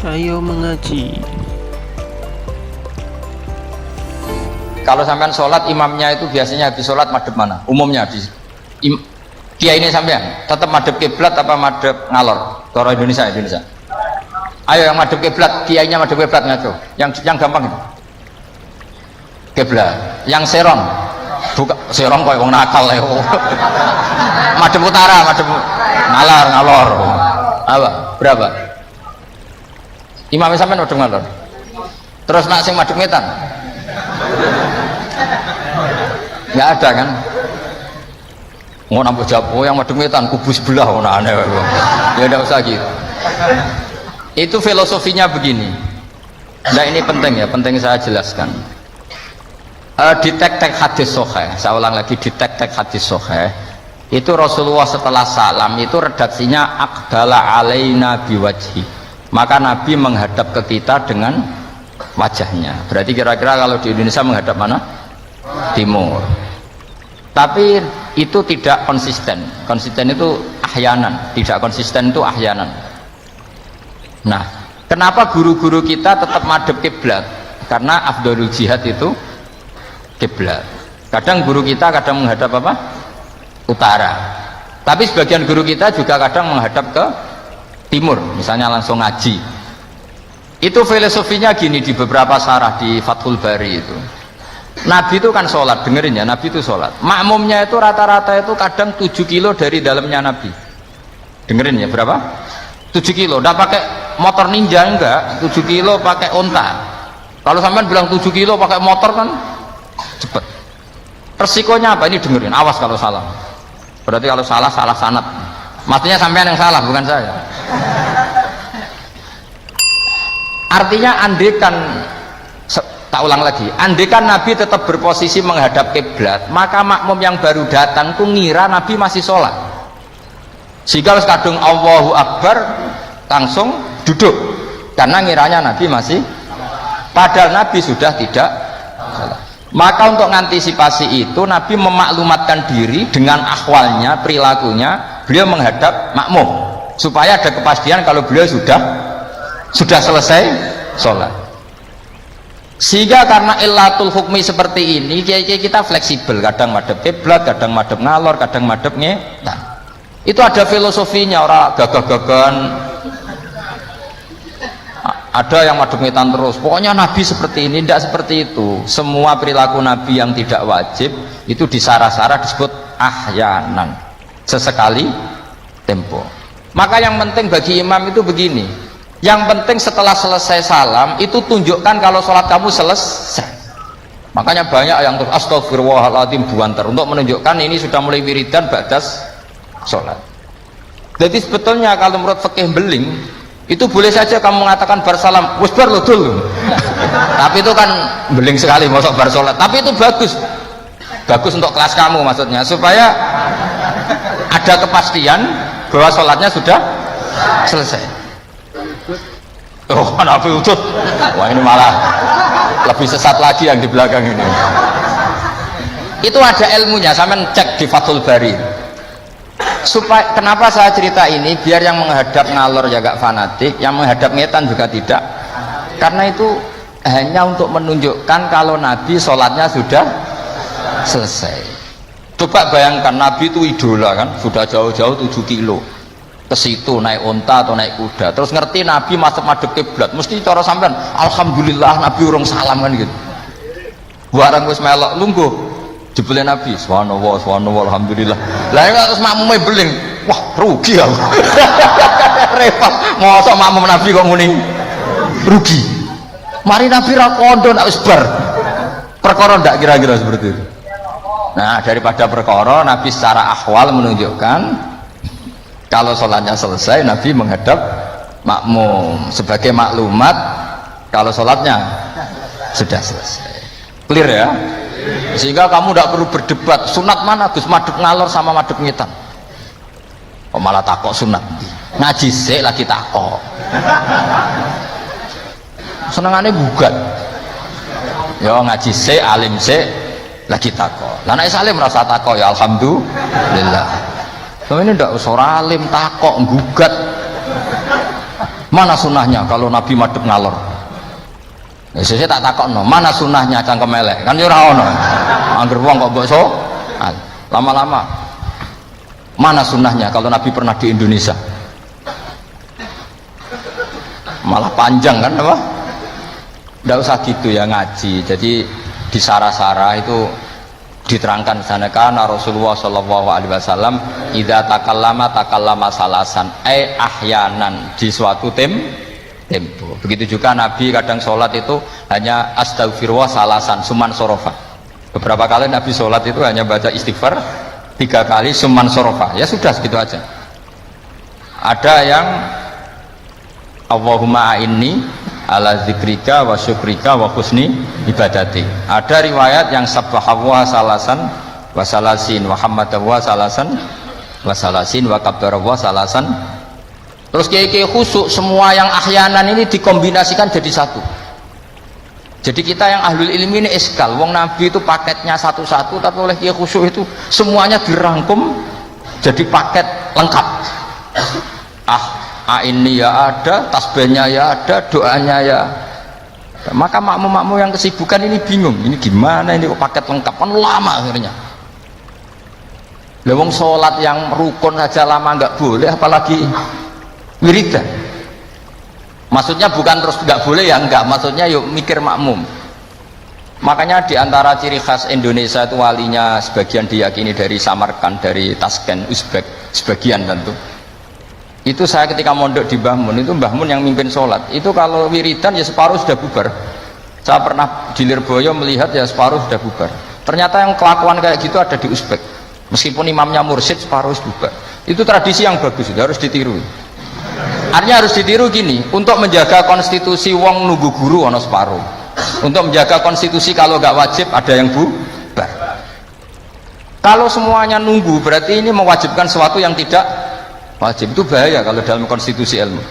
Ayo mengaji. Kalau sampean sholat, imamnya itu biasanya habis sholat madhep mana? Umumnya di kiai ini sampean tetap madhep kiblat apa madhep ngalor? Cara Indonesia. Ayo yang madhep kiblat, kiainya madhep kiblat ngaco. Yang gampang itu. Kiblat. Yang serong, buka serong kok wong nakal ya. Madhep utara, madhep ngalor. Apa? Berapa? Imamnya sampean madhep ngalor. Terus nak sing madhep ngetan? Nggak ada kan? Mau nambah jawab, oh yang madhep ngetan kubu sebelah, oh aneh. Ya udah usah gitu. Itu filosofinya begini. Nah ini penting ya, penting saya jelaskan. Di tek-tek hadis sahih, saya ulang lagi, di tek-tek hadis sahih itu Rasulullah setelah salam itu redaksinya aqbala alaina biwajhi, maka Nabi menghadap ke kita dengan wajahnya. Berarti kira-kira kalau di Indonesia menghadap mana? Timur. Tapi itu tidak konsisten. Konsisten itu ahyanan, tidak konsisten itu ahyanan. Nah, kenapa guru-guru kita tetap madhep kiblat? Karena afdhalul jihad itu kiblat. Kadang guru kita kadang menghadap apa? Utara. Tapi sebagian guru kita juga kadang menghadap ke timur, misalnya langsung ngaji. Itu filosofinya gini di beberapa syarah di Fathul Bari itu. Nabi itu kan sholat, dengerin ya, Nabi itu sholat. Makmumnya itu rata-rata itu kadang 7 kilo dari dalamnya Nabi. Dengerin ya, berapa? 7 kilo, udah pakai motor ninja enggak, 7 kilo pakai onta. Kalau sampean bilang 7 kilo pakai motor kan cepet. Resikonya apa? Ini dengerin, awas kalau salah. Berarti kalau salah sanad. Maksudnya sampean yang salah, bukan saya. Artinya andekan, tak ulang lagi, andekan Nabi tetap berposisi menghadap kiblat, maka makmum yang baru datang tuh ngira Nabi masih sholat. Sehingga harus kadung Allahu Akbar langsung duduk karena ngiranya Nabi masih, padahal Nabi sudah tidak sholat. Maka untuk mengantisipasi itu Nabi memaklumatkan diri dengan ahwalnya, perilakunya, beliau menghadap makmum supaya ada kepastian kalau beliau sudah selesai sholat. Sehingga karena illatul hukmi seperti ini, kiai-kiai kita fleksibel, kadang madhep kiblat, kadang madhep ngalor, kadang madhep ngetan. Itu ada filosofinya, orang gagah-gagahan. Ada yang madhep ngetan terus, pokoknya Nabi seperti ini, tidak seperti itu. Semua perilaku Nabi yang tidak wajib itu disarah-sarah disebut ahyanan, sesekali tempo. Maka yang penting bagi imam itu begini, yang penting setelah selesai salam itu tunjukkan kalau sholat kamu selesai. Makanya banyak yang terus astagfirullahaladzim buanter untuk menunjukkan ini sudah mulai wiridan badas sholat. Jadi sebetulnya kalau menurut fikih beling itu boleh saja kamu mengatakan bersalam wis bar lo dulu. Tapi itu kan beling sekali masuk bar sholat. Tapi itu bagus untuk kelas kamu, maksudnya supaya ada kepastian bahwa sholatnya sudah selesai. Oh, Nabi utut. Wah, ini malah lebih sesat lagi yang di belakang ini. Itu ada ilmunya, sampean cek di Fathul Bari. Supaya kenapa saya cerita ini, biar yang menghadap ngalor ya gak fanatik, yang menghadap ngetan juga tidak. Karena itu hanya untuk menunjukkan kalau Nabi sholatnya sudah selesai. Coba bayangkan, Nabi itu idola kan, sudah jauh-jauh 7 kilo ke situ naik unta atau naik kuda, terus ngerti Nabi masuk madhep kiblat, mesti cara sampean alhamdulillah Nabi urung salam kan gitu. Barang wis melok lungguh jebule Nabi subhanallah alhamdulillah. Lah terus makmume beling, wah rugi aku. Repot, mosok makmum Nabi kok muni rugi. Mari Nabi ra kondo nak wis bar. Perkara ndak kira-kira seperti itu. Nah, daripada perkara Nabi secara ahwal menunjukkan kalau sholatnya selesai, Nabi menghadap makmum sebagai maklumat kalau sholatnya sudah selesai. Clear ya? Sehingga kamu tidak perlu berdebat sunat mana Gus, madhep ngalor sama madhep ngetan. Oh, malah takok sunat. Ngaji sik lagi takok. Senengannya bugat. Ya ngaji sik, alim sik lagi takok. Lah nek salim rasa takok ya alhamdulillah. Ini ndak usah alim takok gugat. Mana sunnahnya kalau Nabi madhep ngalor? Ya saya tak takokno, mana sunnahnya cangkem elek? Kan yo ora ono. Angger wong kok mbok so, lama-lama mana sunnahnya kalau Nabi pernah di Indonesia? Malah panjang kan apa? Nggak usah gitu ya ngaji. Jadi di sara-sara itu diterangkan sana kana Rasulullah Shallallahu Alaihi Wasallam idza takallama salasan ahyanan di suatu tempo. Begitu juga Nabi kadang sholat itu hanya astagfirullah salasan suman sorofa. Beberapa kali Nabi sholat itu hanya baca istighfar 3 kali suman sorofa. Ya sudah segitu aja. Ada yang Allahumma a'inni ala zikrika wa syukrika wa husni ibadati. Ada riwayat yang sabbahawa salasan wa salasin wa hamadawa salasan wa salasin wa kabbarawa salasan. Terus kiai-kiai khusuk semua yang ahyanan ini dikombinasikan jadi satu. Jadi kita yang ahlul ilmi ini eskal. Wong Nabi itu paketnya satu-satu, tapi oleh kiai khusuk itu semuanya dirangkum jadi paket lengkap. Ini ya ada, tasbihnya ya ada, doanya ya. Maka makmum-makmum yang kesibukan ini bingung. Ini gimana ini kok paket lengkap? Kan lama akhirnya. Lewong sholat yang rukun saja lama nggak boleh, apalagi wiridan. Maksudnya bukan terus nggak boleh ya enggak, maksudnya yuk mikir makmum. Makanya diantara ciri khas Indonesia itu walinya sebagian diyakini dari Samarkand, dari Tashkent, Uzbek, sebagian tentu. Itu saya ketika mondok di Mbah Mun, itu Mbah Mun yang mimpin sholat. Itu kalau wiridan ya separuh sudah bubar. Saya pernah di Lirboyo melihat ya separuh sudah bubar. Ternyata yang kelakuan kayak gitu ada di Uzbek. Meskipun imamnya mursyid separuh sudah bubar. Itu tradisi yang bagus, itu harus ditiru. Artinya harus ditiru gini, untuk menjaga konstitusi wong nunggu guru ono separuh. Untuk menjaga konstitusi kalau nggak wajib ada yang bubar. Kalau semuanya nunggu berarti ini mewajibkan sesuatu yang tidak wajib. Itu bahaya kalau dalam konstitusi ilmu.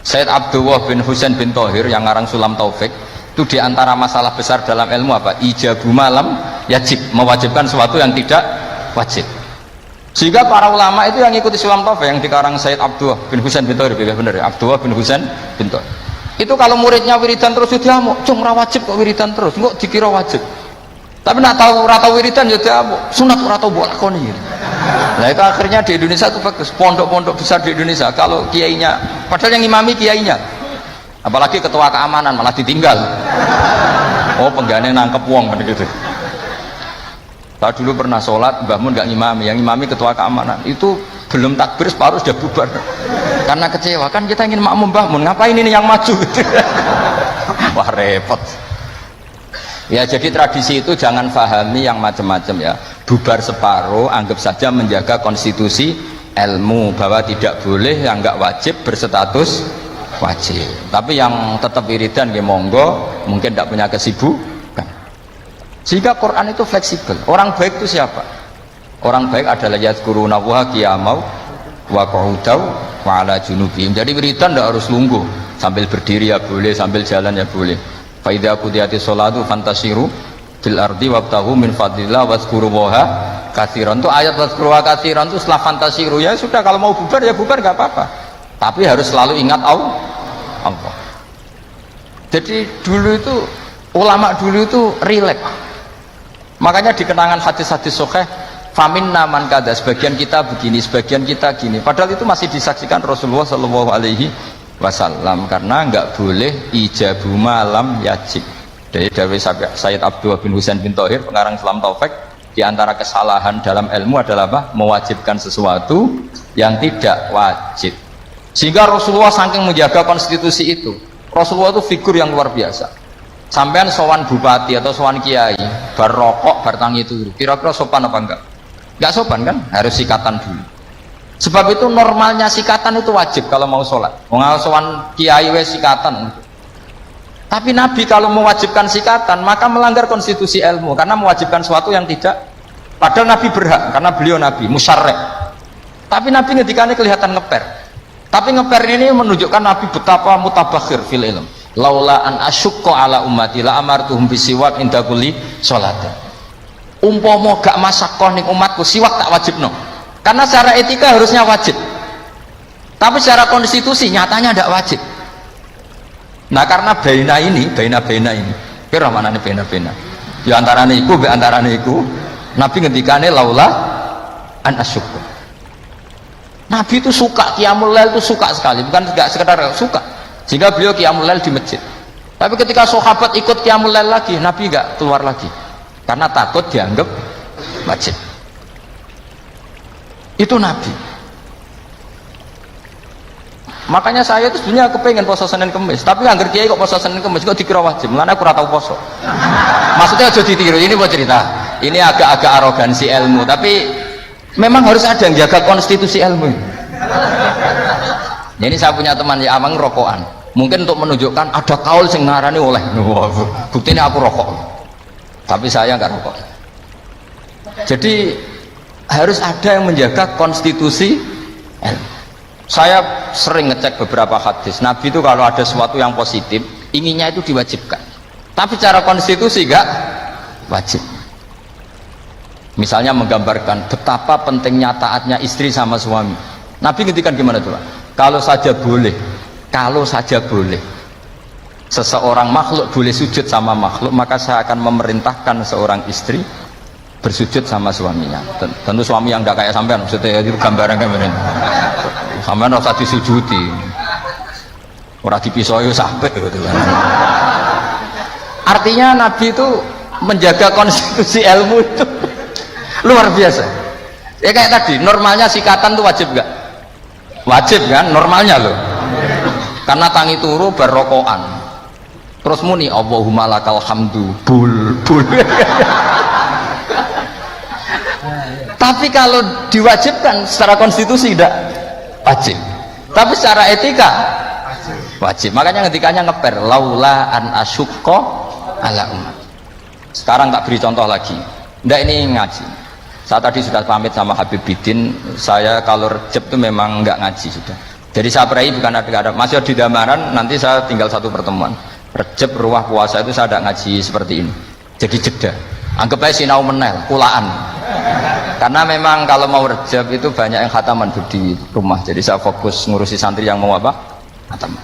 Sayyid Abdullah bin Husain bin Thohir yang ngarang Sulam Taufik itu diantara masalah besar dalam ilmu apa? Ijabu malam yajib, mewajibkan sesuatu yang tidak wajib. Sehingga para ulama itu yang ikuti Sulam Taufik yang dikarang Sayyid Abdullah bin Husain bin Thohir, benar ya, Abdullah bin Husain bin Thohir. Itu kalau muridnya wiridan terus dia mau, cung ra wajib kok wiridan terus, kok dikira wajib. Tapi nak tahu ora tau wiridan ya dia mau, sunat ora tau mbok lakoni. Nah itu akhirnya di Indonesia itu bagus, pondok-pondok besar di Indonesia kalau kiainya, padahal yang imami kiainya, apalagi ketua keamanan malah ditinggal. Oh penggane nangkep wong kan gitu. Saya dulu pernah sholat, Mbah Mun nggak ngimami, yang ngimami ketua keamanan. Itu belum takbir separuh sudah bubar. Karena kecewa kan kita ingin makmum Mbah Mun, ngapain ini yang maju? Wah repot. Ya jadi tradisi itu jangan pahami yang macam-macam ya. Bubar separuh, anggap saja menjaga konstitusi ilmu bahwa tidak boleh yang nggak wajib berstatus wajib. Tapi yang tetap wiridan ya monggo, mungkin tidak punya kesibukan. Sehingga Quran itu fleksibel. Orang baik itu siapa? Orang baik adalah yadhkuruna wa qiyamau wa qu'udaw wa ala junubihim. Jadi wiridan tidak harus lungguh, sambil berdiri ya boleh, sambil jalan ya boleh. Fa idza qudiyatis sholatu fantasiru fil ardi wabtahu min fadlillah wazkurullaha katsiran. Itu ayat wazkurullaha katsiran itu setelah fantasiru ya sudah, kalau mau bubar ya bubar nggak apa-apa. Tapi harus selalu ingat Allah. Jadi dulu itu ulama dulu itu rileks. Makanya di kenangan hadis-hadis sahih famin naman kada, sebagian kita begini, sebagian kita gini. Padahal itu masih disaksikan Rasulullah Shallallahu Alaihi Wasallam karena nggak boleh ijabu malam yajib. Dari Sayyid Abdullah bin Husain bin Thohir pengarang Sulam Taufik, di antara kesalahan dalam ilmu adalah apa? Mewajibkan sesuatu yang tidak wajib. Sehingga Rasulullah saking menjaga konstitusi itu, Rasulullah itu figur yang luar biasa. Sampean sowan bupati atau sowan kiai bar rokok bar tangi turu, kira-kira sopan apa enggak? Enggak sopan kan? Harus sikatan dulu. Sebab itu normalnya sikatan itu wajib kalau mau sholat. Wong sowan kiai wes sikatan. Tapi Nabi kalau mewajibkan sikatan maka melanggar konstitusi ilmu karena mewajibkan sesuatu yang tidak. Padahal Nabi berhak karena beliau Nabi musyarrek. Tapi Nabi ngedikannya kelihatan ngeper. Tapi ngeper ini menunjukkan Nabi betapa mutabakhir fil ilm. Laula an asyukko ala ummati la amartuhum bisiwak inda kulli sholatin. Umpama gak masakoh ning umatku siwak tak wajibno. Karena secara etika harusnya wajib. Tapi secara konstitusi nyatanya tidak wajib. Nah karena baina ini kira mana nih baina di antara niku be antara niku Nabi ngendikane laula an asyukur. Nabi itu suka qiyamul lail, itu suka sekali, bukan enggak sekedar suka, sehingga beliau qiyamul lail di masjid. Tapi ketika sahabat ikut qiyamul lail lagi, Nabi enggak keluar lagi karena takut dianggap wajib. Itu Nabi. Makanya saya itu sebenarnya kepengen poso Senin Kemis, tapi angger kiai kok poso Senin Kemis kok dikira wajib, mulane aku ora tau poso. Maksudnya aja ditiru, ini mau cerita, ini agak-agak arogansi ilmu, tapi memang harus ada yang jaga konstitusi ilmu. Jadi saya punya teman ya amang rokokan, mungkin untuk menunjukkan ada kaul sing ngarani oleh, buktinya aku rokok, tapi saya nggak rokok. Jadi harus ada yang menjaga konstitusi ilmu. Saya sering ngecek beberapa hadis Nabi itu kalau ada sesuatu yang positif inginnya itu diwajibkan, tapi secara konstitusi enggak wajib. Misalnya menggambarkan betapa pentingnya taatnya istri sama suami, Nabi ngendikan gimana tuh? Kalau saja boleh seseorang makhluk boleh sujud sama makhluk, maka saya akan memerintahkan seorang istri bersujud sama suaminya. Tentu suami yang tidak kayak sampean, maksudnya itu gambaran kemarin. Sampean ora usah disujudi. Ora dipisoi sampai gitu kan. Artinya Nabi itu menjaga konstitusi ilmu itu luar biasa. Ya kayak tadi, normalnya sikatan tuh wajib gak? Wajib kan, normalnya loh. Karena tangi turu berrokokan. Terus muni Allahumma lakal hamdu bul. Tapi kalau diwajibkan secara konstitusi tidak wajib, tapi secara etika wajib. Makanya ketikanya ngeper laula an asyukko ala umat. Sekarang tak beri contoh lagi, ndak ini ngaji. Saya tadi sudah pamit sama Habib Bidin, saya kalau rejeb itu memang nggak ngaji sudah. Jadi saya pray bukan ada masih di Damaran, nanti saya tinggal satu pertemuan. Rejeb ruah puasa itu saya tidak ngaji seperti ini. Jadi jeda. Anggap aja sinau menel, kulaan. Karena memang kalau mau rejab itu banyak yang khataman di rumah, jadi saya fokus ngurusi santri yang mau apa? Khataman.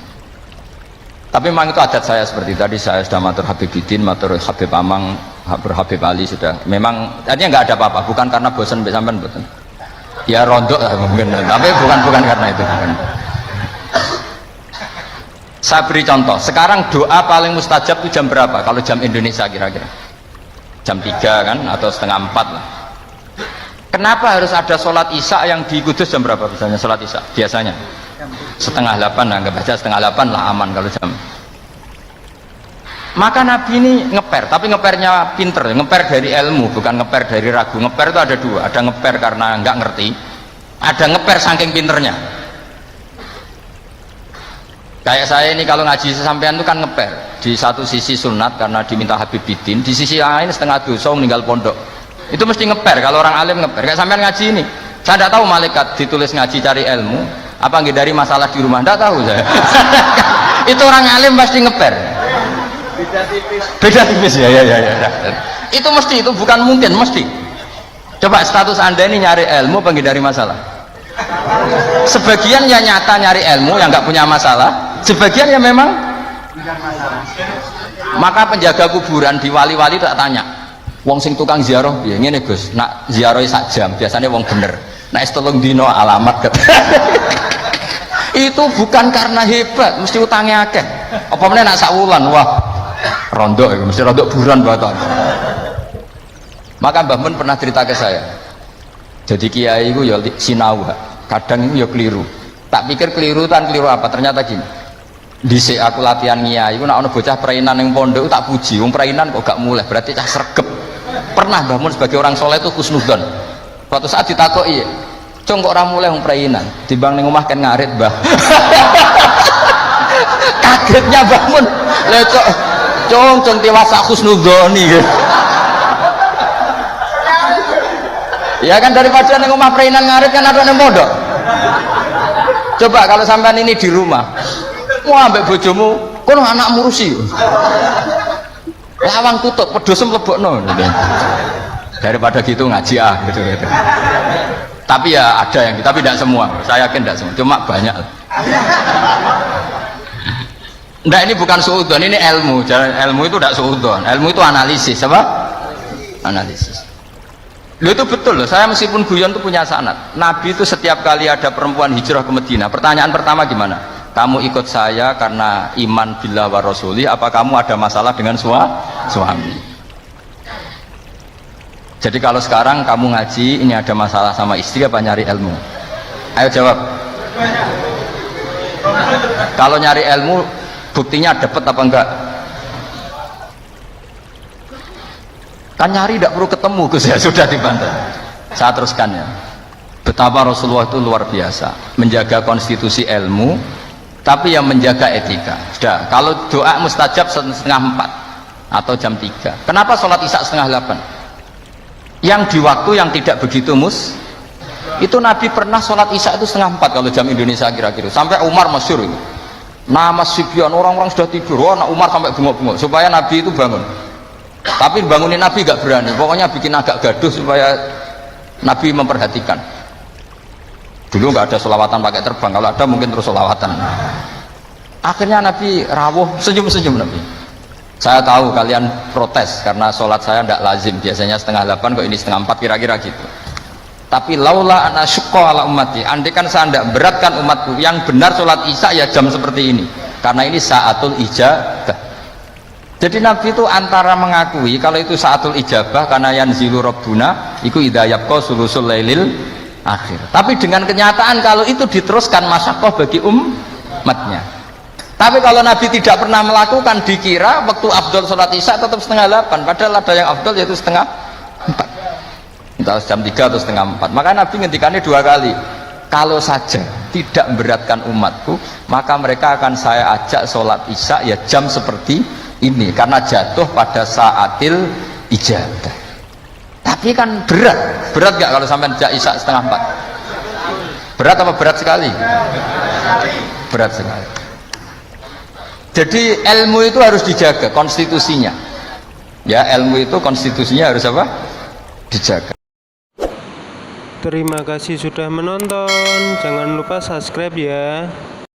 Tapi memang itu adat saya seperti tadi, saya sudah matur Habib Bidin, matur Habib Amang, Habib Ali sudah. Memang tadinya nggak ada apa-apa, bukan karena bosan sampean betul. Ya rondok lah mungkin, tapi bukan karena itu. Saya beri contoh, sekarang doa paling mustajab itu jam berapa? Kalau jam Indonesia kira-kira? Jam 3 kan, atau setengah 4 lah. Kenapa harus ada sholat isya yang di Kudus jam berapa misalnya sholat isya? Biasanya setengah 8, anggap aja setengah 8 lah aman kalau jam. Maka Nabi ini ngeper, tapi ngepernya pinter, ngeper dari ilmu, bukan ngeper dari ragu. Ngeper itu ada dua, ada ngeper karena nggak ngerti, ada ngeper saking pinternya. Kayak saya ini kalau ngaji sesampean itu kan ngeper, di satu sisi sunat karena diminta Habib Bidin, di sisi lain setengah dosa meninggal pondok. Itu mesti ngeper, kalau orang alim ngeper. Kayak sampean ngaji ini, saya tidak tahu malaikat ditulis ngaji cari ilmu apa nggak dari masalah di rumah, tidak tahu saya. Itu orang alim pasti ngeper. Beda tipis ya. Itu mesti, itu bukan mungkin, mesti. Coba status anda ini nyari ilmu apa nggak dari masalah? Sebagian ya nyata nyari ilmu yang nggak punya masalah, sebagian ya memang. Maka penjaga kuburan di wali-wali tak tanya, wong sing tukang ziarah piye ngene Gus, nak ziarah sak jam biasanya wong bener, nak telung dino alamat ket. Itu bukan karena hebat, mesti utangnya akeh. Apa meneh nak sak wulan, wah rondok itu mesti rondok buron baton. Maka Mbah Mun pernah cerita ke saya, jadi kiai itu ya sinau, kadang itu ya keliru. Tak pikir keliru apa, ternyata gini, dhisik aku latihan kiai itu nak ono bocah perainan yang pondok tak puji, wong perainan kok gak mulai, berarti cah sregep. Pernah Mbah Mun sebagai orang soleh itu husnudzon. Suatu saat ditakoki, "Cung kok ora mulai wong perainan, timbang ning omah kan ngarit, Mbah." Kagetnya Mbah Mun, "Lha cung tiwasa husnudzoni." Ya kan daripada ning omah perainan ngarit kan ada ning pondok. Coba kalau sampean ini di rumah, mau ambek bojomu, kono anak murusi. Lawang tutup, pedus mlebokno. Daripada gitu ngaji gitu. Tapi ya ada yang, tapi tidak semua. Saya yakin tidak semua, cuma banyak. Nggak, ini bukan suudon, ini ilmu. Ilmu itu tidak suudon, ilmu itu analisis, apa? Analisis. Loh, itu betul loh. Saya meskipun guyon itu punya sanad. Nabi itu setiap kali ada perempuan hijrah ke Madinah, pertanyaan pertama gimana? Kamu ikut saya karena iman billah wa rasuli, apa kamu ada masalah dengan suami? Jadi kalau sekarang kamu ngaji, ini ada masalah sama istri apa nyari ilmu? Ayo jawab. Kalau nyari ilmu, buktinya dapat apa enggak? Kan nyari tidak perlu ketemu, Gus, ya sudah dibantah. Saya teruskan ya. Betapa Rasulullah itu luar biasa menjaga konstitusi ilmu, tapi yang menjaga etika. Sudah, kalau doa mustajab 3:30 atau jam 3. Kenapa sholat isya 7:30? Yang di waktu yang tidak begitu itu Nabi pernah sholat isya itu 3:30 kalau jam Indonesia kira-kira. Sampai Umar masyhur itu. Nama Sibyan, orang-orang sudah tidur, nah Umar sampai bengok-bengok supaya Nabi itu bangun. Tapi bangunin Nabi gak berani, pokoknya bikin agak gaduh supaya Nabi memperhatikan. Dulu nggak ada sholawatan pakai terbang, kalau ada mungkin terus sholawatan. Akhirnya Nabi rawuh, senyum-senyum Nabi. Saya tahu kalian protes karena sholat saya tidak lazim, biasanya 7:30 kok ini 3:30 kira-kira gitu. Tapi laula ana syukka ala ummati, andaikan saya tidak beratkan umatku, yang benar sholat isya ya jam seperti ini, karena ini saatul ijabah. Jadi Nabi itu antara mengakui kalau itu saatul ijabah karena yanzilu rabbuna iku idza yabqa sulusul lailil akhir. Tapi dengan kenyataan kalau itu diteruskan masyaqqah bagi umatnya. Tapi kalau Nabi tidak pernah melakukan, dikira waktu afdol sholat isya tetap 7:30, padahal ada yang afdol yaitu 3:30. Entah jam 3 atau 3:30. Maka Nabi ngendikannya 2 kali. Kalau saja tidak memberatkan umatku, maka mereka akan saya ajak sholat isya ya jam seperti ini, karena jatuh pada saatil ijabah. Tapi kan berat gak kalau sampai ajak isya 3:30? Berat apa berat sekali? Berat sekali. Jadi ilmu itu harus dijaga konstitusinya. Ya, ilmu itu konstitusinya harus apa? Dijaga. Terima kasih sudah menonton. Jangan lupa subscribe ya.